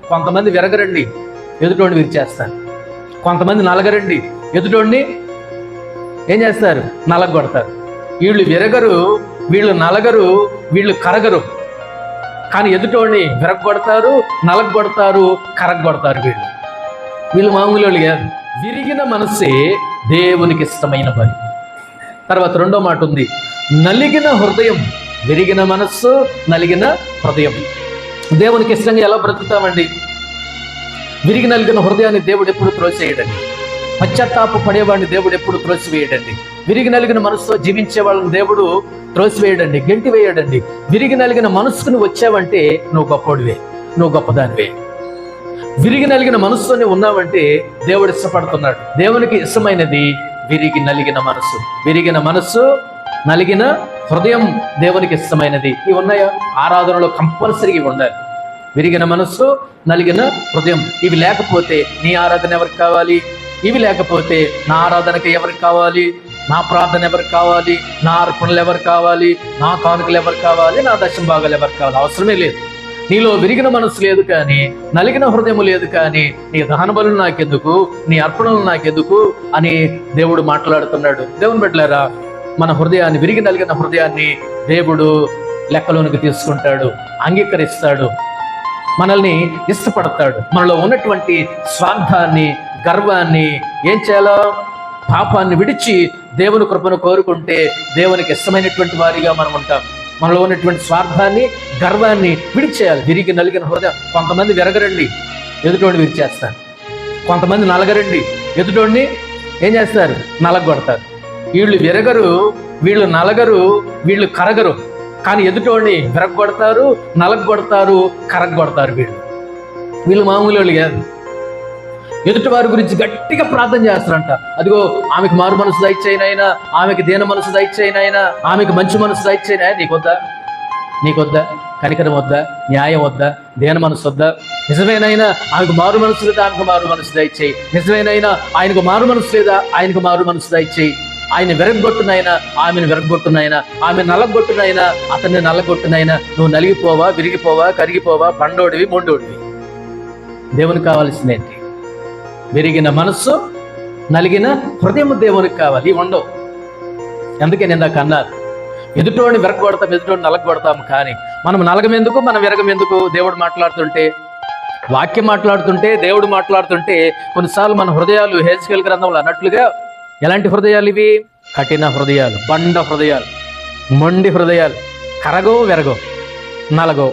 కొంతమంది విరగరండి, ఎదుటోడిని విరిచేస్తారు. కొంతమంది నలగరండి, ఎదుటోడిని ఏం చేస్తారు? నలగొడతారు. వీళ్ళు విరగరు, వీళ్ళు నలగరు, వీళ్ళు కరగరు, కానీ ఎదుటోడిని విరగొడతారు, నలగొడతారు, కరగొడతారు. వీళ్ళు మామూలు వాళ్ళు కాదు. విరిగిన మనస్సే దేవునికి ఇష్టమైన పని. తర్వాత రెండో మాట ఉంది, నలిగిన హృదయం. విరిగిన మనస్సు, నలిగిన హృదయం. దేవునికి ఇష్టంగా ఎలా బ్రతుకుతామండి? విరిగి నలిగిన హృదయాన్ని దేవుడు ఎప్పుడు త్రోసివేయడండి. పశ్చాత్తాప పడేవాడిని దేవుడు ఎప్పుడు త్రోసివేయడండి. విరిగి నలిగిన మనసుతో జీవించే వాళ్ళని దేవుడు త్రోసివేయడండి, గెంటి వేయడండి. విరిగి నలిగిన మనసుకుని వచ్చావంటే నువ్వు గొప్పడివే, నువ్వు గొప్పదానివే. విరిగి నలిగిన మనసుతోనే ఉన్నావంటే దేవుడు ఇష్టపడుతున్నాడు. దేవునికి ఇష్టమైనది విరిగి నలిగిన మనసు. విరిగిన మనస్సు, నలిగిన హృదయం దేవునికి ఇష్టమైనది. ఇవి ఉన్నాయా? ఆరాధనలో కంపల్సరీగా ఉండాలి. విరిగిన మనస్సు, నలిగిన హృదయం. ఇవి లేకపోతే నీ ఆరాధన ఎవరికి కావాలి? ఇవి లేకపోతే నా ఆరాధనకి ఎవరికి కావాలి? నా ప్రార్థన ఎవరికి కావాలి? నా అర్పణలు ఎవరికి కావాలి? నా కానుకలు ఎవరికి కావాలి? నా దశమ భాగాలు ఎవరికి కావాలి? అవసరమే లేదు. నీలో విరిగిన మనసు లేదు కానీ, నలిగిన హృదయం లేదు కానీ, నీ దహన బలులు నాకెందుకు, నీ అర్పణలు నాకెందుకు అని దేవుడు మాట్లాడుతున్నాడు. దేవుని బిడ్డలారా, మన హృదయాన్ని, విరిగి నలిగిన హృదయాన్ని దేవుడు లెక్కలోనికి తీసుకుంటాడు, అంగీకరిస్తాడు, మనల్ని ఇష్టపడతాడు. మనలో ఉన్నటువంటి స్వార్థాన్ని, గర్వాన్ని ఏం చేయాలో, పాపాన్ని విడిచి దేవుని కృపను కోరుకుంటే దేవునికి ఇష్టమైనటువంటి వారిగా మనం ఉంటాం. మనలో ఉన్నటువంటి స్వార్థాన్ని, గర్వాన్ని విడిచేయాలి. విరిగి నలిగిన హృదయం. కొంతమంది విరగరండి, ఎదుటోడిని విరిచేస్తారు. కొంతమంది నలగరండి, ఎదుటోడిని ఏం చేస్తారు? నలగొడతారు. వీళ్ళు విరగరు, వీళ్ళు నలగరు, వీళ్ళు కరగరు, కానీ ఎదుటోడిని విరగొడతారు, నలగొడతారు, కరగొడతారు. వీళ్ళు మామూలు వాళ్ళు కాదు. ఎదుటి వారి గురించి గట్టిగా ప్రార్థన చేస్తారంట. అదిగో ఆమెకు మారు మనసు దయచేయనైనా, ఆమెకి దీన మనసు దయచేయనైనా, ఆమెకు మంచి మనసు దయచేయనా. నీకొద్దా? కనికరం వద్దా? న్యాయం వద్దా? దీన మనసు వద్దా? నిజమేనైనా ఆమెకు మారు మనసు లేదా? ఆమెకు మారు మనసు దయచేయి. నిజమేనైనా ఆయనకు మారు మనసు లేదా? ఆయనకు మారు మనసు దయచేయి. ఆయన విరగొట్టునైనా, ఆమెను విరగొట్టునైనా, ఆమె నలగొట్టునైనా, అతన్ని నల్లగొట్టునైనా నువ్వు నలిగిపోవా, విరిగిపోవా, కరిగిపోవా, పండోడివి, మొండోడివి. దేవునికి కావాల్సిందేంటి? విరిగిన మనస్సు, నలిగిన హృదయం దేవునికి కావాలి. ఇవి ఉండవు. అందుకే నేను నాకు అన్నారు, ఎదుటోడిని విరగొడతాం, ఎదుటోడిని నలగొడతాం, కానీ మనం నలగమెందుకు, మనం విరగమెందుకు? దేవుడు మాట్లాడుతుంటే, వాక్యం మాట్లాడుతుంటే, దేవుడు మాట్లాడుతుంటే కొన్నిసార్లు మన హృదయాలు హెజ్కేల్ గ్రంథంలో అన్నట్లుగా ఎలాంటి హృదయాలు ఇవి? కఠిన హృదయాలు, బండ హృదయాలు, మొండి హృదయాలు, కరగో, విరగో, నలగో.